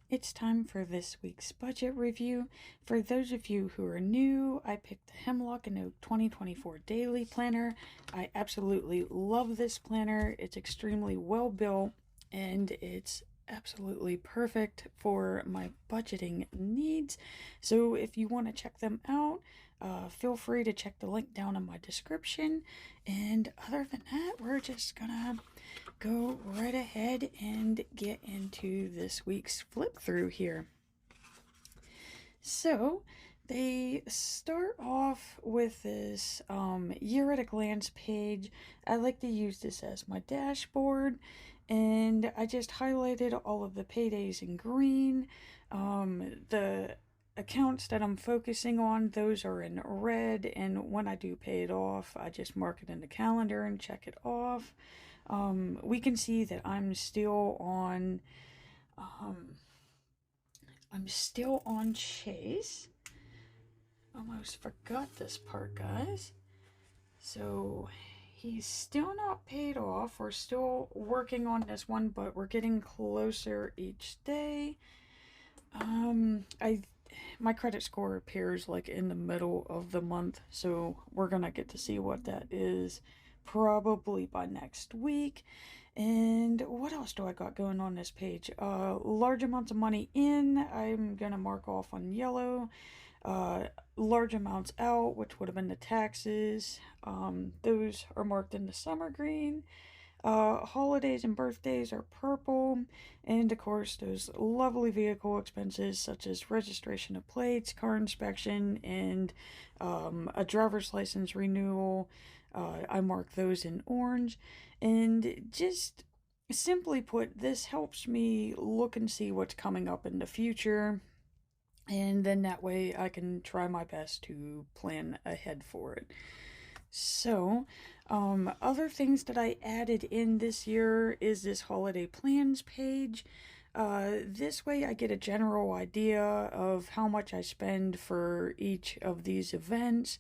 It's time for this week's budget review. For those of you who are new, I picked the Hemlock and Oak 2024 Daily Planner. I absolutely love this planner. It's extremely well built and it's absolutely perfect for my budgeting needs. So if you want to check them out, feel free to check the link down in my description. And other than that, we're just gonna go right ahead and get into this week's flip through here. So they start off with this year at a glance page. I like to use this as my dashboard, and I just highlighted all of the paydays in green. The accounts that I'm focusing on, those are in red, and when I do pay it off, I just mark it in the calendar and check it off. We can see that I'm still on Chase. Almost forgot this part, guys. So he's still not paid off. We're still working on this one, but we're getting closer each day. My credit score appears like in the middle of the month, so we're gonna get to see what that is probably by next week. And what else do I got going on this page? Large amounts of money in, I'm gonna mark off on yellow. Large amounts out, which would have been the taxes, those are marked in the summer green. Holidays and birthdays are purple, and of course those lovely vehicle expenses such as registration of plates, car inspection, and a driver's license renewal. I mark those in orange, and just simply put, this helps me look and see what's coming up in the future, and then that way I can try my best to plan ahead for it. So, other things that I added in this year is this holiday plans page. This way I get a general idea of how much I spend for each of these events.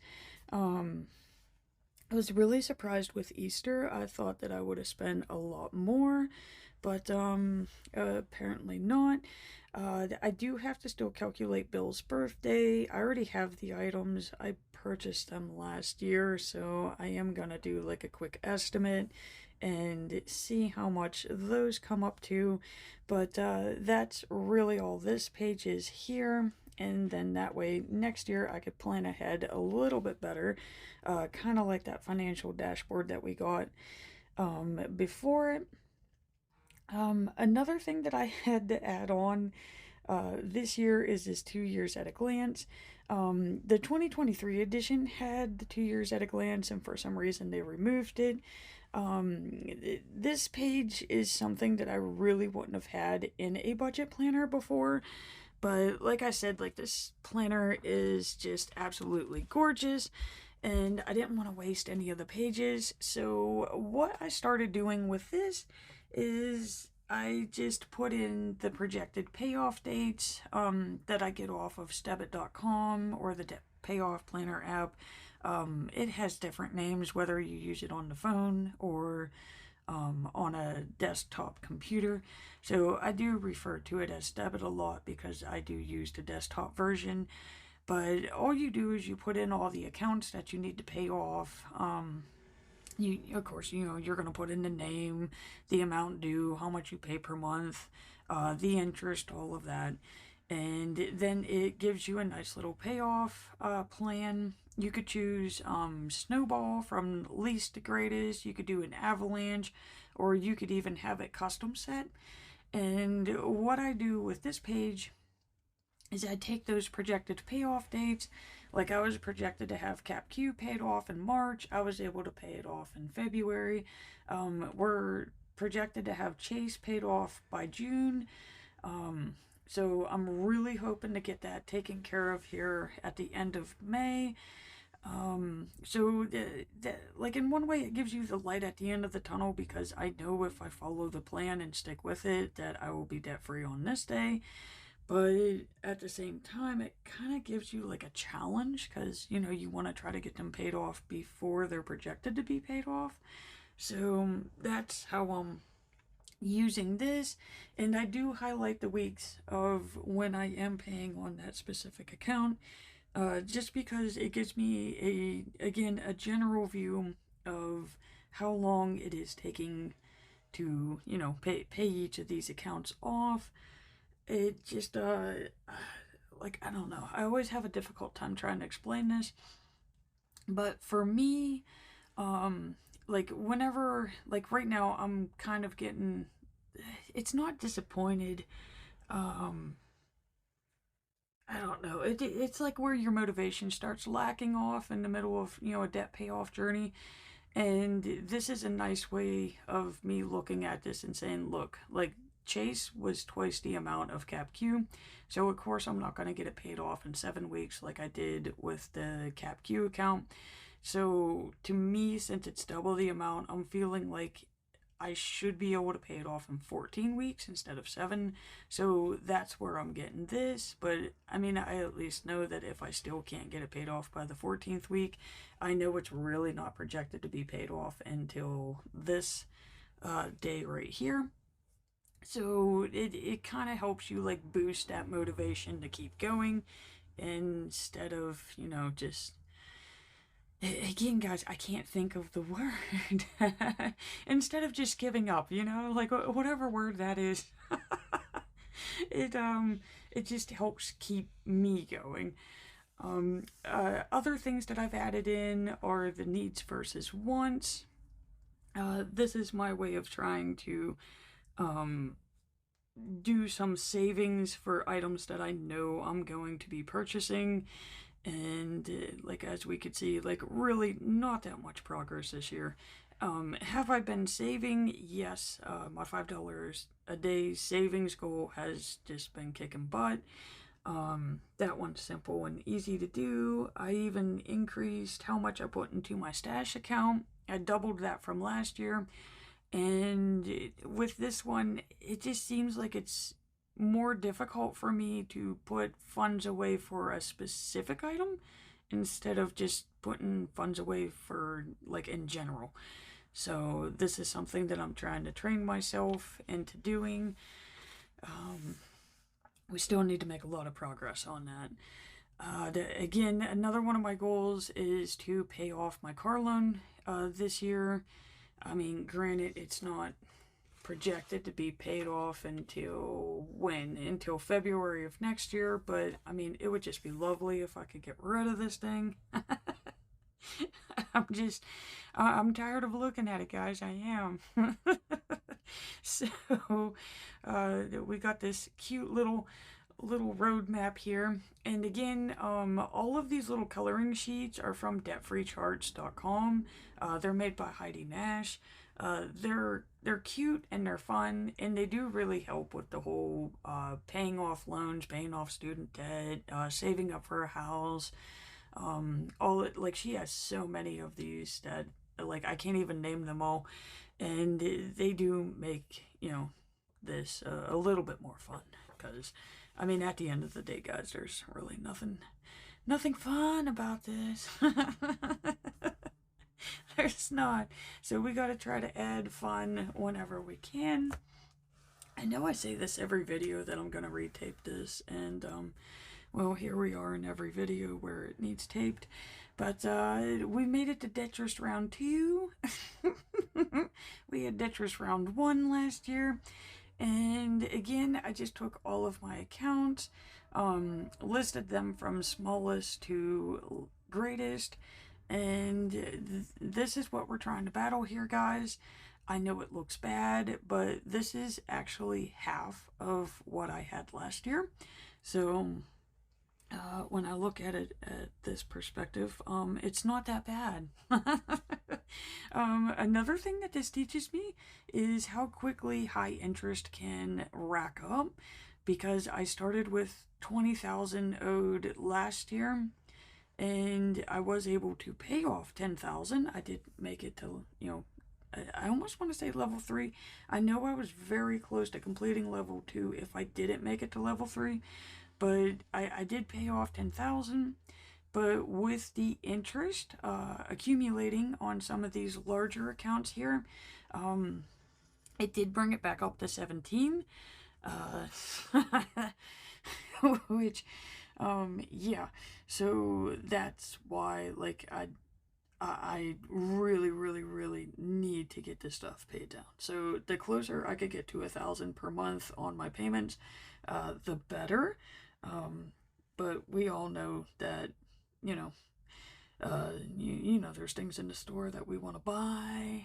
I was really surprised with Easter. I thought that I would have spent a lot more, but apparently not. I do have to still calculate Bill's birthday. I already have the items. I purchased them last year, so I am gonna do like a quick estimate and see how much those come up to. But that's really all this page is here. And then that way next year I could plan ahead a little bit better, kind of like that financial dashboard that we got before it. Another thing that I had to add on this year is this 2 years at a glance. The 2023 edition had the 2 years at a glance, and for some reason they removed it. This page is something that I really wouldn't have had in a budget planner before. But like I said, like this planner is just absolutely gorgeous, and I didn't want to waste any of the pages. So what I started doing with this is I just put in the projected payoff dates that I get off of Stebit.com or the payoff planner app. It has different names whether you use it on the phone or on a desktop computer. So I do refer to it as Debit a lot because I do use the desktop version. But all you do is you put in all the accounts that you need to pay off. Of course, you're going to put in the name, the amount due, how much you pay per month, the interest, all of that. And then it gives you a nice little payoff plan. You could choose Snowball from least to greatest. You could do an avalanche, or you could even have it custom set. And what I do with this page is I take those projected payoff dates. Like I was projected to have Cap Q paid off in March. I was able to pay it off in February. We're projected to have Chase paid off by June. So I'm really hoping to get that taken care of here at the end of May. So like in one way it gives you the light at the end of the tunnel, because I know if I follow the plan and stick with it that I will be debt free on this day. But at the same time, it kind of gives you like a challenge because, you want to try to get them paid off before they're projected to be paid off. So that's how I'm using this, and I do highlight the weeks of when I am paying on that specific account, just because it gives me again, a general view of how long it is taking to, pay each of these accounts off. It just, like, I don't know. I always have a difficult time trying to explain this, but for me, um, like, whenever, like, right now, I'm kind of getting, it's not disappointed. Um, I don't know. It's like where your motivation starts lacking off in the middle of, a debt payoff journey. And this is a nice way of me looking at this and saying, look, like, Chase was twice the amount of CapQ. So, of course, I'm not going to get it paid off in 7 weeks like I did with the CapQ account. So, to me, since it's double the amount, I'm feeling like I should be able to pay it off in 14 weeks instead of 7. So that's where I'm getting this. But I mean, I at least know that if I still can't get it paid off by the 14th week, I know it's really not projected to be paid off until this day right here. So it kind of helps you like boost that motivation to keep going instead of, just again, guys, I can't think of the word. Instead of just giving up, like whatever word that is, it just helps keep me going. Other things that I've added in are the needs versus wants. This is my way of trying to do some savings for items that I know I'm going to be purchasing. And like, as we could see, like, really not that much progress this year. Have I been saving? Yes. My $5 a day savings goal has just been kicking butt. That one's simple and easy to do. I even increased how much I put into my stash account. I doubled that from last year. And with this one, it just seems like it's more difficult for me to put funds away for a specific item instead of just putting funds away for, like, in general. So this is something that I'm trying to train myself into doing. We still need to make a lot of progress on that. Again, another one of my goals is to pay off my car loan this year. I mean, granted, it's not projected to be paid off until when? Until February of next year, but I mean, it would just be lovely if I could get rid of this thing. I'm tired of looking at it, guys. I am. So, we got this cute little roadmap here. And again, all of these little coloring sheets are from debtfreecharts.com. They're made by Heidi Nash. They're cute and they're fun, and they do really help with the whole paying off loans, paying off student debt, saving up for a house. Like, she has so many of these that, like, I can't even name them all, and they do make, this a little bit more fun, because I mean, at the end of the day, guys, there's really nothing fun about this. There's not. So we got to try to add fun whenever we can. I know I say this every video that I'm going to retape this, and well, here we are in every video where it needs taped. But we made it to Detrist round 2. We had Detrist round 1 last year. And again, I just took all of my accounts, listed them from smallest to greatest, and this is what we're trying to battle here, guys. I know it looks bad, but this is actually half of what I had last year. So when I look at it at this perspective, it's not that bad. Another thing that this teaches me is how quickly high interest can rack up, because I started with 20,000 owed last year, and I was able to pay off 10,000. I did make it to, I almost want to say level 3. I know I was very close to completing level 2 if I didn't make it to level 3, but I did pay off 10,000. But with the interest accumulating on some of these larger accounts here, It did bring it back up to 17, uh, which, yeah. So that's why, like, I really, really, really need to get this stuff paid down. So the closer I could get to 1,000 per month on my payments, the better. Um, but we all know that, you know, you know, there's things in the store that we want to buy.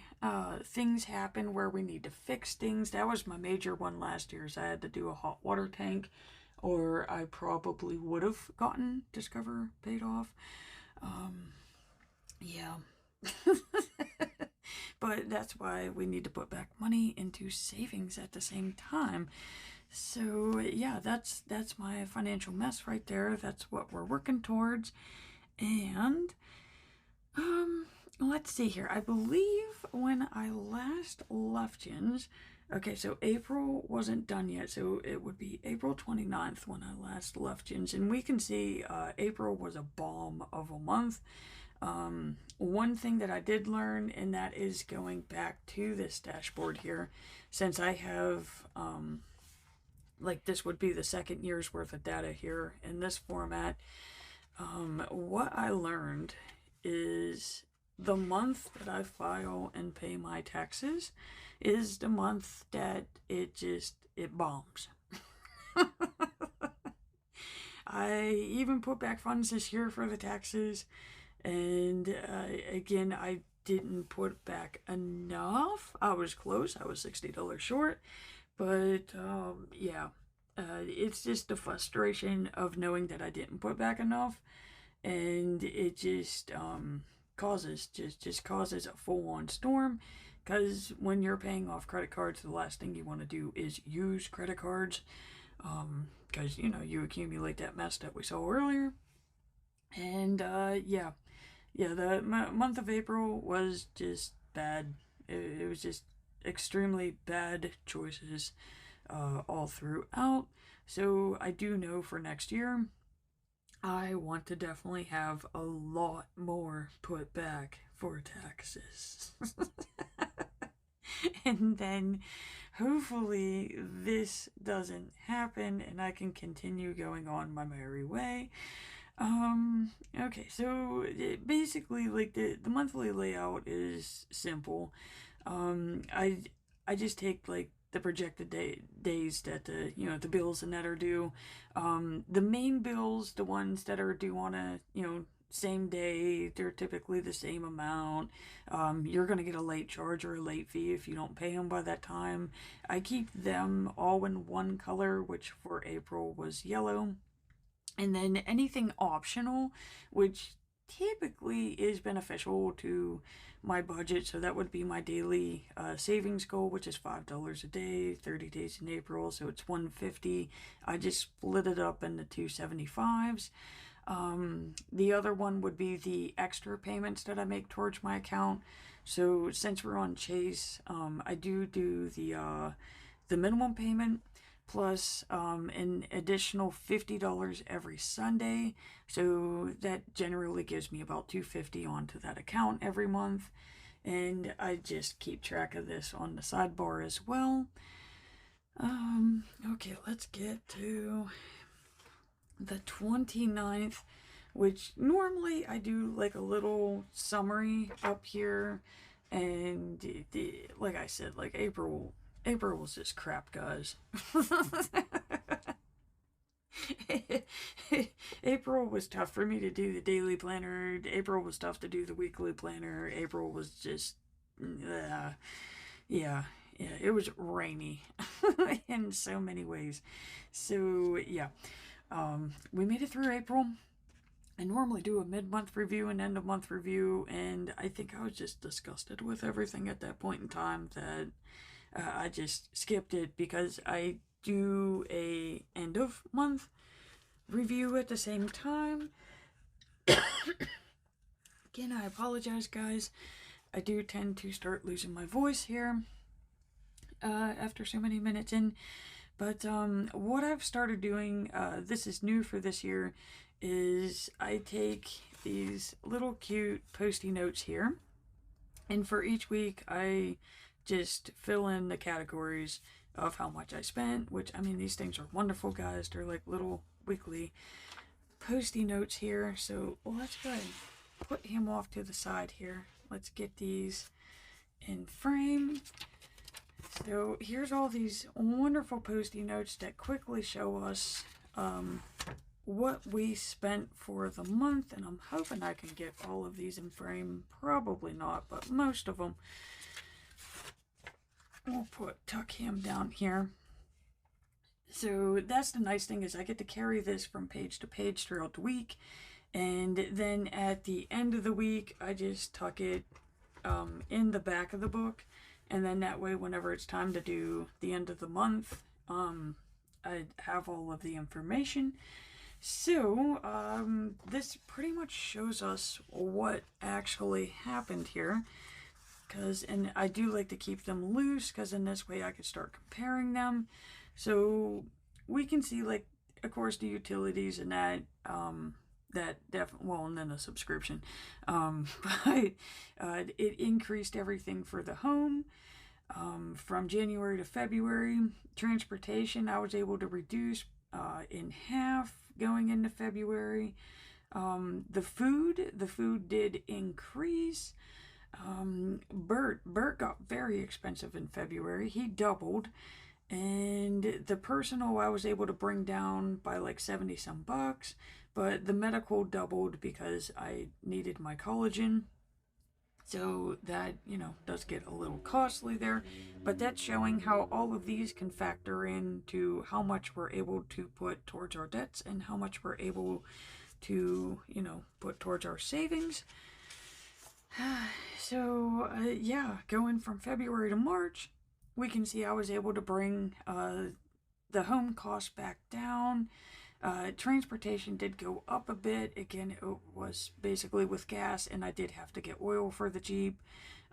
Things happen where we need to fix things. That was my major one last year. Is I had to do a hot water tank, or I probably would have gotten Discover paid off. Um, yeah. But that's why we need to put back money into savings at the same time. So yeah, that's my financial mess right there. That's what we're working towards. And let's see here. I believe when I last left Jins, okay, so April wasn't done yet, so it would be April 29th when I last left Jins, and we can see April was a bomb of a month. One thing that I did learn, and that is going back to this dashboard here, since I have, like, this would be the second year's worth of data here in this format. What I learned is the month that I file and pay my taxes is the month that it bombs. I even put back funds this year for the taxes, and again, I didn't put back enough. I was close. I was $60 short, but yeah, it's just the frustration of knowing that I didn't put back enough, and it just causes a full-on storm. Because when you're paying off credit cards, the last thing you want to do is use credit cards, because you know you accumulate that mess that we saw earlier. And yeah, the month of April was just bad. It was just extremely bad choices all throughout. So I do know for next year, I want to definitely have a lot more put back for taxes. And then hopefully this doesn't happen and I can continue going on my merry way. Okay, so basically, like, the monthly layout is simple. I just take, like, the projected days that the bills and that are due. The main bills, the ones that are due on a, same day, they're typically the same amount. You're going to get a late charge or a late fee if you don't pay them by that time. I keep them all in one color, which for April was yellow. And then anything optional, which typically is beneficial to my budget, so that would be my daily savings goal, which is $5 a day, 30 days in April, so it's $150. I just split it up into two 75s. The other one would be the extra payments that I make towards my account. So since we're on Chase, I do the minimum payment plus an additional $50 every Sunday. So that generally gives me about $250 onto that account every month. And I just keep track of this on the sidebar as well. Okay, let's get to the 29th, which normally I do like a little summary up here. And like I said, like April was just crap, guys. April was tough for me to do the daily planner. April was tough to do the weekly planner. April was just, yeah, it was rainy in so many ways. So, yeah, we made it through April. I normally do a mid-month review and end-of-month review, and I think I was just disgusted with everything at that point in time that I just skipped it because I do a end-of-month review at the same time. Again, I apologize, guys. I do tend to start losing my voice here after so many minutes in. But what I've started doing, this is new for this year, is I take these little cute post-it notes here. And for each week, I just fill in the categories of how much I spent, which, I mean, these things are wonderful, guys. They're like little weekly Post-it notes here. So let's go ahead and put him off to the side here. Let's get these in frame. So here's all these wonderful Post-it notes that quickly show us what we spent for the month, and I'm hoping I can get all of these in frame. Probably not, but most of them. We'll tuck him down here. So that's the nice thing, is I get to carry this from page to page throughout the week, and then at the end of the week I just tuck it in the back of the book, and then that way whenever it's time to do the end of the month, I have all of the information. So this pretty much shows us what actually happened here, and I do like to keep them loose, because in this way I could start comparing them. So we can see, like, of course, the utilities and that, and then a subscription. But it increased everything for the home from January to February. Transportation, I was able to reduce in half going into February. The food did increase. Bert got very expensive in February. He doubled. And the personal I was able to bring down by like 70 some bucks, but the medical doubled because I needed my collagen. So that, does get a little costly there, but that's showing how all of these can factor into how much we're able to put towards our debts and how much we're able to, put towards our savings. So, yeah, going from February to March, we can see I was able to bring the home cost back down. Transportation did go up a bit. Again, it was basically with gas, and I did have to get oil for the Jeep.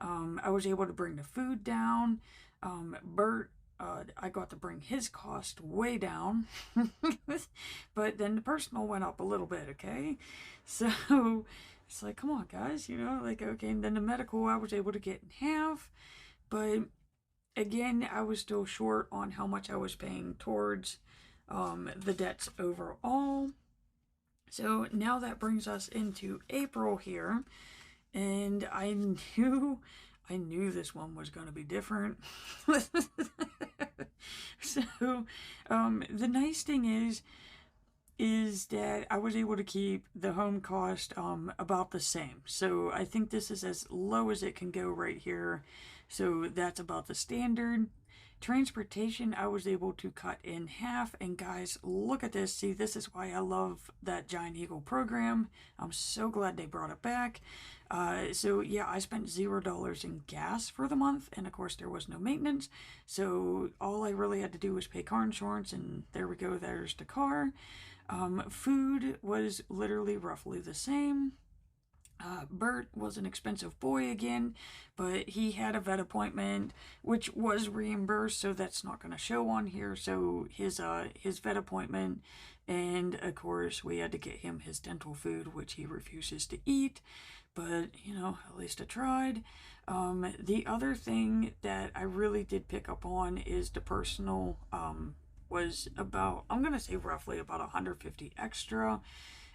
I was able to bring the food down. Bert, I got to bring his cost way down. But then the personal went up a little bit, okay? So it's like, come on, guys, okay. And then the medical I was able to get in half. But again, I was still short on how much I was paying towards the debts overall. So now that brings us into April here, and I knew this one was going to be different. So the nice thing is that I was able to keep the home cost about the same. So I think this is as low as it can go right here. So that's about the standard. Transportation, I was able to cut in half. And guys, look at this. See, this is why I love that Giant Eagle program. I'm so glad they brought it back. So yeah, I spent $0 in gas for the month. And of course, there was no maintenance. So all I really had to do was pay car insurance. And there we go. There's the car. Food was literally roughly the same. Bert was an expensive boy again, but he had a vet appointment, which was reimbursed, so that's not going to show on here. So his vet appointment, and of course we had to get him his dental food, which he refuses to eat, but at least I tried. The other thing that I really did pick up on is the personal was about, I'm going to say roughly about $150 extra.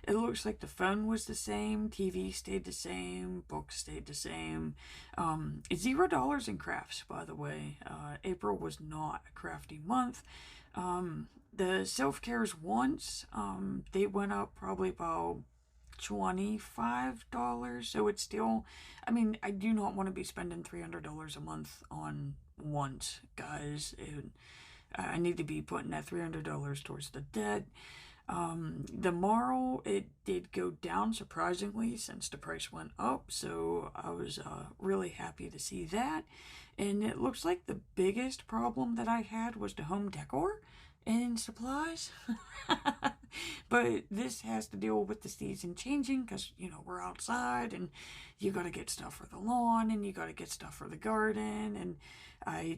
It looks like the phone was the same, TV stayed the same, books stayed the same. $0 in crafts, by the way. April was not a crafty month. The self-cares once, they went up probably about $25. So it's still, I do not want to be spending $300 a month on once, guys. I need to be putting that $300 towards the debt. The Marl, it did go down surprisingly since the price went up, so I was really happy to see that. And it looks like the biggest problem that I had was the home decor and supplies. But this has to deal with the season changing, because we're outside and you got to get stuff for the lawn and you got to get stuff for the garden. And I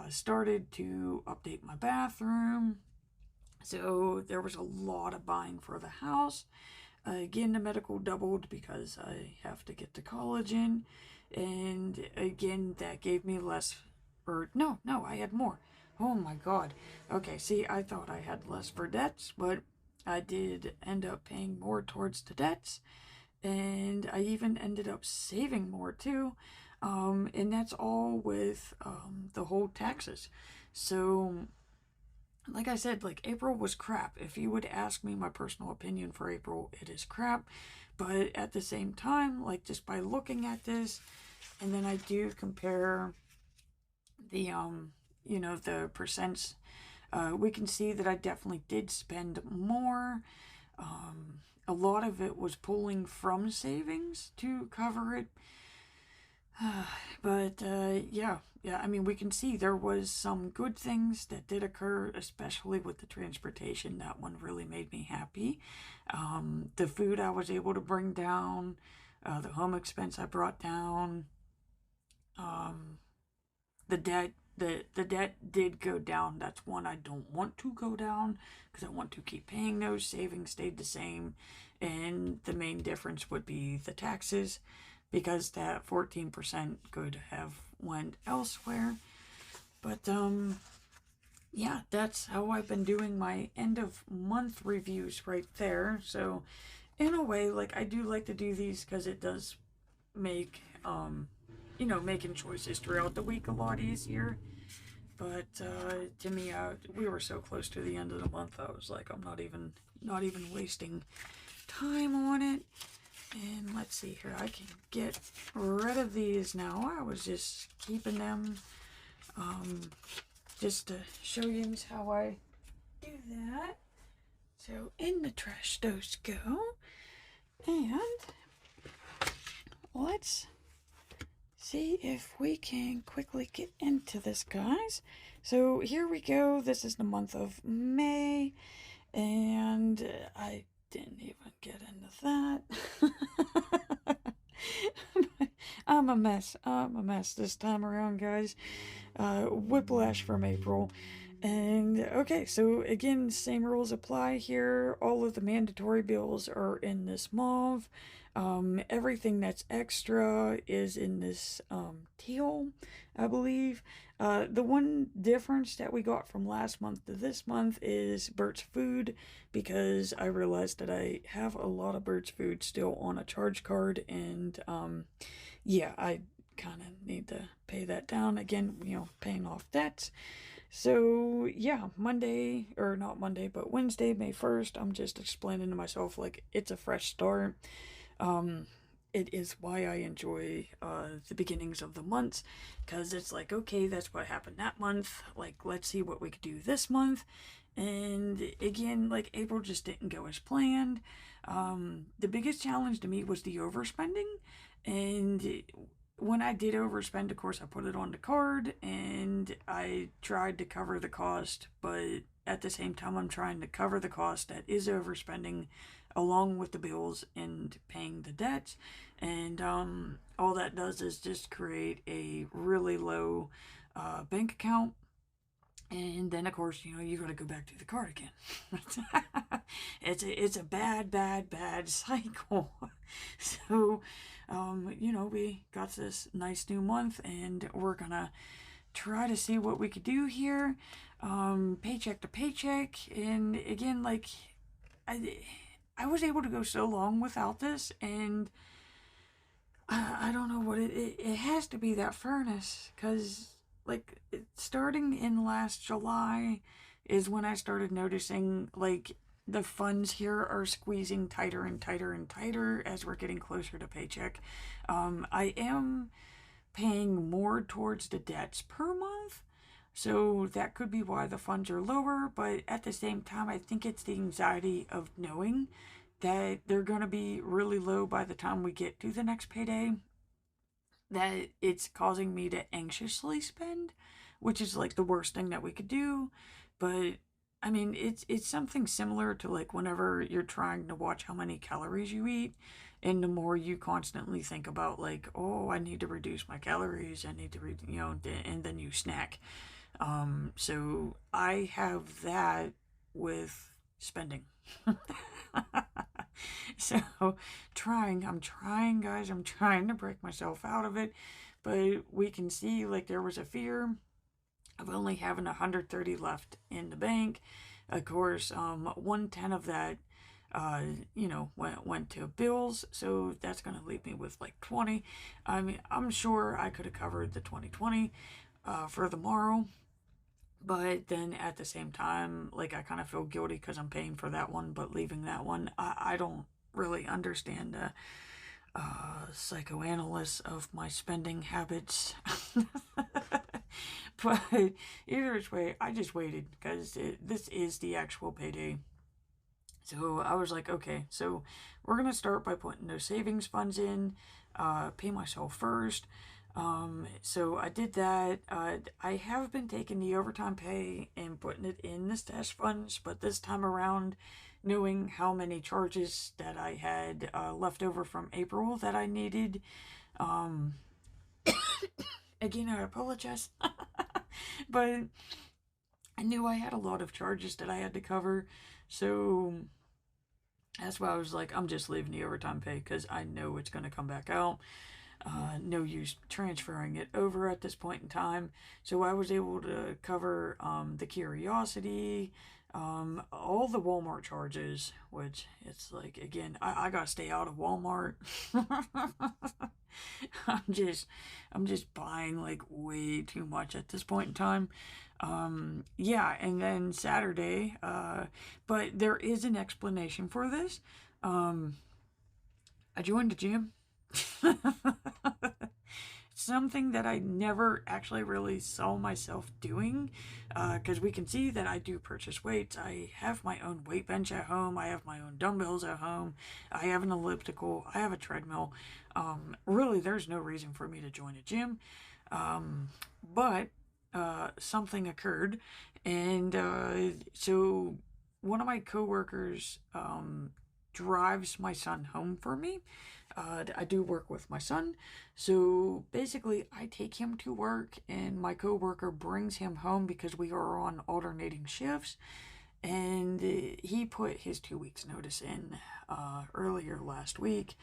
started to update my bathroom. So there was a lot of buying for the house. Again, the medical doubled because I have to get the collagen. And again, that gave me less Or, no, I had more. Oh my god. Okay, see, I thought I had less for debts, but I did end up paying more towards the debts, and I even ended up saving more too. And that's all with the whole taxes. So, like I said, like April was crap. If you would ask me my personal opinion for April, it is crap. But at the same time, like just by looking at this, and then I do compare the the percents, we can see that I definitely did spend more. A lot of it was pulling from savings to cover it. But yeah, I mean, we can see there was some good things that did occur, especially with the transportation. That one really made me happy. The food I was able to bring down, the home expense I brought down, um, the debt. The debt did go down. That's one I don't want to go down because I want to keep paying those. Savings stayed the same, and the main difference would be the taxes, because that 14% could have went elsewhere. But yeah, that's how I've been doing my end of month reviews right there. So in a way, like, I do like to do these because it does make making choices throughout the week a lot easier. But to me, we were so close to the end of the month, I was like, I'm not even wasting time on it. And let's see here, I can get rid of these now. I was just keeping them just to show you how I do that. So in the trash those go. And let's see if we can quickly get into this, guys. So here we go. This is the month of May, and I didn't even get into that. I'm a mess. I'm a mess this time around, guys. Whiplash from April. And okay, so again, same rules apply here. All of the mandatory bills are in this mauve. Everything that's extra is in this teal, I believe. The one difference that we got from last month to this month is Bert's food, because I realized that I have a lot of Bert's food still on a charge card, and yeah, I kind of need to pay that down again, paying off debts. So yeah, Monday, or not Monday, but Wednesday, May 1st, I'm just explaining to myself like it's a fresh start. It is why I enjoy the beginnings of the months, because it's like, okay, that's what happened that month, like let's see what we could do this month. And again, like April just didn't go as planned. The biggest challenge to me was the overspending, and when I did overspend, of course, I put it on the card and I tried to cover the cost, but at the same time, I'm trying to cover the cost that is overspending along with the bills and paying the debts. And all that does is just create a really low bank account. And then, of course, you got to go back to the card again. It's a bad cycle. So, we got this nice new month, and we're gonna try to see what we could do here, paycheck to paycheck. And again, like, I was able to go so long without this, and I don't know what it has to be that furnace, because like starting in last July is when I started noticing like the funds here are squeezing tighter and tighter and tighter as we're getting closer to paycheck. I am paying more towards the debts per month, so that could be why the funds are lower, but at the same time, I think it's the anxiety of knowing that they're going to be really low by the time we get to the next payday, that it's causing me to anxiously spend, which is like the worst thing that we could do. But I mean, it's something similar to like whenever you're trying to watch how many calories you eat, and the more you constantly think about like, oh, I need to reduce my calories, I need to and then you snack. So I have that with spending. So I'm trying, guys, I'm trying to break myself out of it, but we can see like there was a fear of only having 130 left in the bank. Of course, 110 of that, uh, went to bills, so that's gonna leave me with like 20. I mean, I'm sure I could have covered the 2020 for tomorrow, but then at the same time, like, I kind of feel guilty because I'm paying for that one, but leaving that one. I don't really understand the psychoanalyst of my spending habits. But either which way, I just waited because this is the actual payday. So I was like, okay, so we're going to start by putting those savings funds in, pay myself first. So I did that. I have been taking the overtime pay and putting it in the stash funds, but this time around, knowing how many charges that I had left over from April that I needed, um, again, I apologize, but I knew I had a lot of charges that I had to cover, so that's why I was like, I'm just leaving the overtime pay because I know it's going to come back out. No use transferring it over at this point in time. So I was able to cover the curiosity, all the Walmart charges, which it's like, again, I gotta stay out of Walmart. I'm just buying like way too much at this point in time. Yeah, and then Saturday, but there is an explanation for this. I joined the gym. Something that I never actually really saw myself doing, because we can see that I do purchase weights. I have my own weight bench at home. I have my own dumbbells at home. I have an elliptical. I have a treadmill. Really, there's no reason for me to join a gym. But something occurred, and so one of my coworkers drives my son home for me. I do work with my son, so basically I take him to work and my coworker brings him home because we are on alternating shifts. And he put his 2 weeks notice in earlier last week,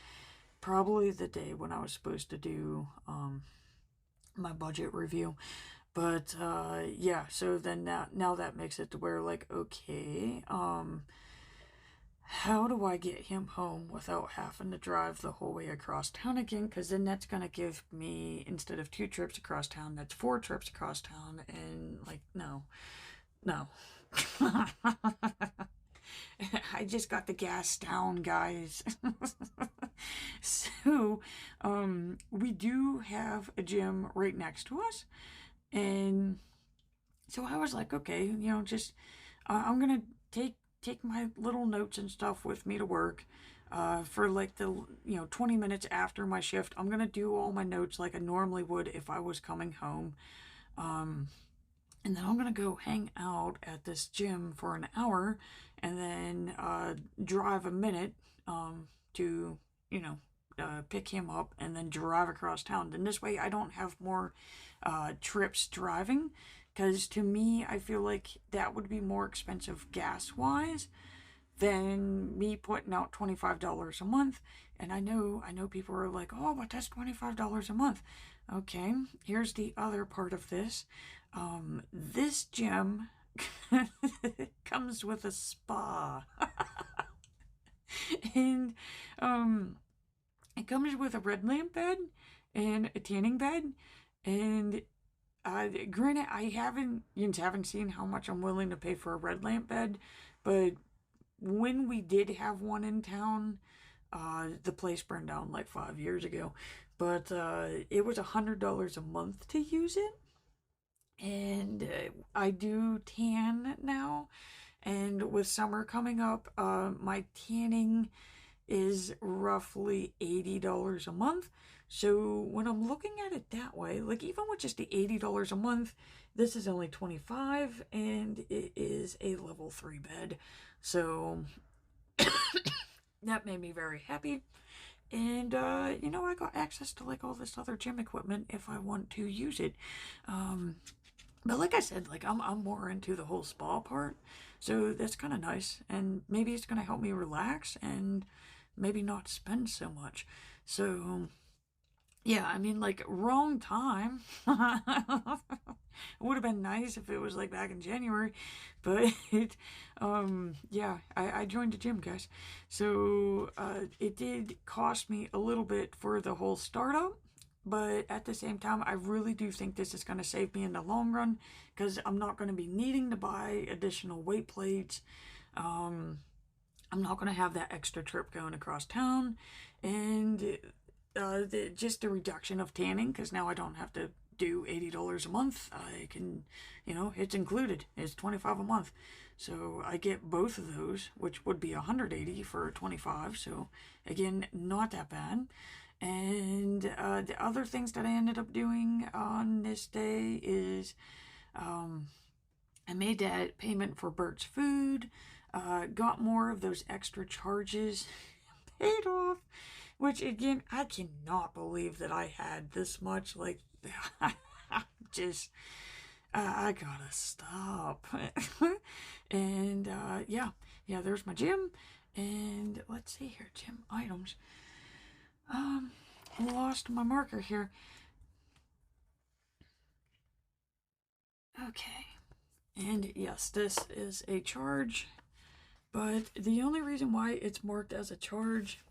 probably the day when I was supposed to do my budget review. But yeah, so then now that makes it to where, like, okay, how do I get him home without having to drive the whole way across town again? Because then that's going to give me, instead of 2 trips across town, that's 4 trips across town. And, like, no. I just got the gas down, guys. So, we do have a gym right next to us. And so I was like, okay, just, I'm going to take my little notes and stuff with me to work for like the 20 minutes after my shift. I'm gonna do all my notes like I normally would if I was coming home, and then I'm gonna go hang out at this gym for an hour and then drive a minute to pick him up and then drive across town. And this way I don't have more trips driving, because to me, I feel like that would be more expensive gas-wise than me putting out $25 a month. And I know people are like, oh, but that's $25 a month. Okay, here's the other part of this. This gym comes with a spa. And it comes with a red lamp bed and a tanning bed. And granted, I haven't seen how much I'm willing to pay for a red lamp bed, but when we did have one in town, the place burned down like 5 years ago, but it was $100 a month to use it, and I do tan now, and with summer coming up, my tanning is roughly $80 a month. So when I'm looking at it that way, like, even with just the $80 a month, this is only $25, and it is a level 3 bed. So that made me very happy. And I got access to like all this other gym equipment if I want to use it. But like I said, like, I'm more into the whole spa part, so that's kind of nice, and maybe it's gonna help me relax and maybe not spend so much. So yeah, I mean, like, wrong time. would have been nice if it was like back in January, but yeah, I joined the gym, guys. So it did cost me a little bit for the whole startup, but at the same time, I really do think this is going to save me in the long run because I'm not going to be needing to buy additional weight plates. Um, I'm not going to have that extra trip going across town, and just the reduction of tanning because now I don't have to do $80 a month. I can, it's included. It's 25 a month, so I get both of those, which would be 180 for 25. So again, not that bad. And the other things that I ended up doing on this day is I made that payment for Bert's food, got more of those extra charges paid off, which again, I cannot believe that I had this much. Like, just, I gotta stop. And yeah, there's my gym. And let's see here, gym items. Lost my marker here. Okay. And yes, this is a charge, but the only reason why it's marked as a charge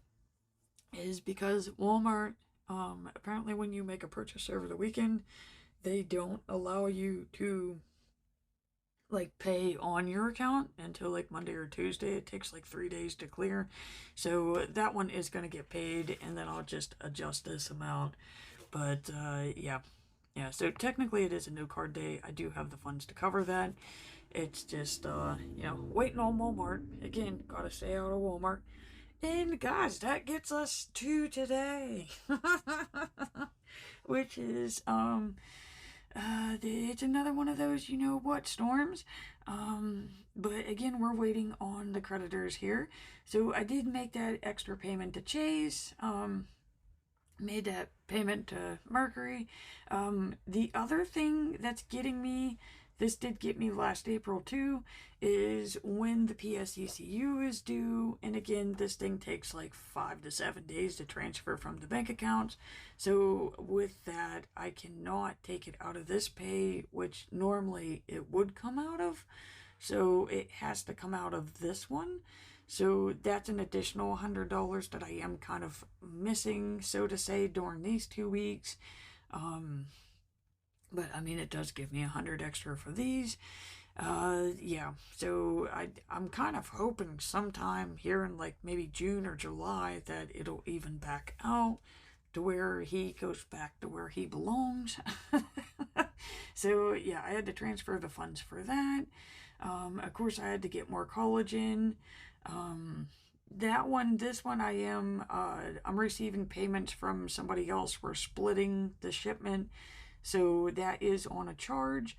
is because Walmart, apparently when you make a purchase over the weekend, they don't allow you to like pay on your account until like Monday or Tuesday. It takes like 3 days to clear. So that one is going to get paid, and then I'll just adjust this amount. But yeah. Yeah, so technically it is a no card day. I do have the funds to cover that. It's just, waiting on Walmart. Again, gotta stay out of Walmart. And guys, that gets us to today. Which is, it's another one of those, storms. But again, we're waiting on the creditors here. So I did make that extra payment to Chase. Made that payment to Mercury. The other thing that's getting me, this did get me last April too, is when the PSECU is due. And again, this thing takes like 5 to 7 days to transfer from the bank accounts. So with that, I cannot take it out of this pay, which normally it would come out of. So it has to come out of this one. So that's an additional $100 that I am kind of missing, so to say, during these 2 weeks. But I mean, it does give me 100 extra for these. Yeah, so I'm kind of hoping sometime here in like maybe June or July that it'll even back out to where he goes back to where he belongs. So yeah, I had to transfer the funds for that. Of course, I had to get more collagen. This one I'm receiving payments from somebody else. We're splitting the shipment. So that is on a charge.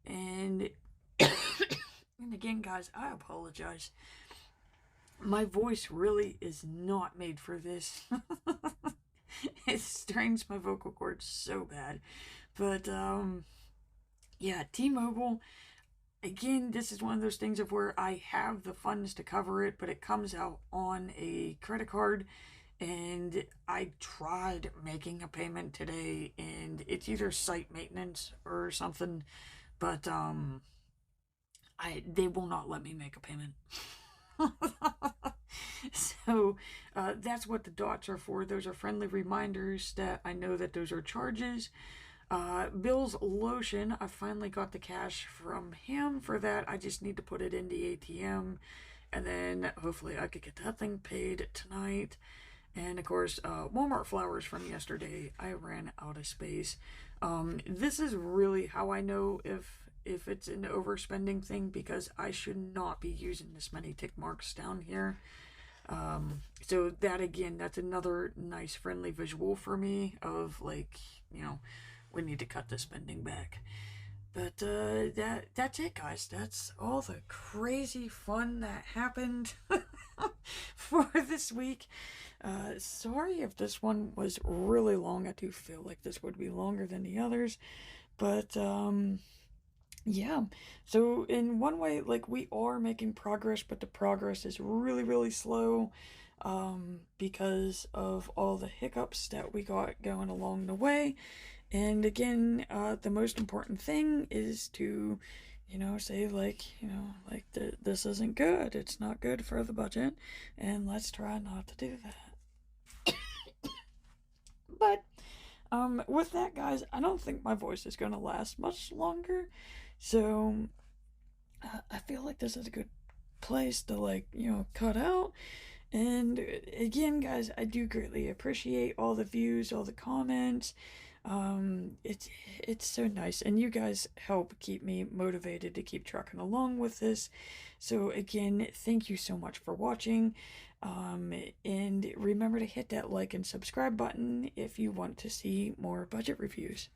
And, and again, guys, I apologize. My voice really is not made for this. It strains my vocal cords so bad. But, yeah, T-Mobile, again, this is one of those things of where I have the funds to cover it, but it comes out on a credit card. And I tried making a payment today, and it's either site maintenance or something, but they will not let me make a payment. So that's what the dots are for. Those are friendly reminders that I know that those are charges. Bill's lotion, I finally got the cash from him for that. I just need to put it in the ATM, and then hopefully I could get that thing paid tonight. And of course, Walmart flowers from yesterday, I ran out of space. This is really how I know if it's an overspending thing, because I should not be using this many tick marks down here. So that, again, that's another nice friendly visual for me of like, we need to cut the spending back. But that's it, guys. That's all the crazy fun that happened for this week. Sorry if this one was really long. I do feel like this would be longer than the others. But yeah. So in one way, like, we are making progress, but the progress is really, really slow because of all the hiccups that we got going along the way. And again, the most important thing is to, say like, this isn't good. It's not good for the budget, and let's try not to do that. But with that, guys, I don't think my voice is gonna last much longer. So I feel like this is a good place to cut out. And again, guys, I do greatly appreciate all the views, all the comments. It's so nice, and you guys help keep me motivated to keep trucking along with this. So again, thank you so much for watching. And remember to hit that like and subscribe button if you want to see more budget reviews.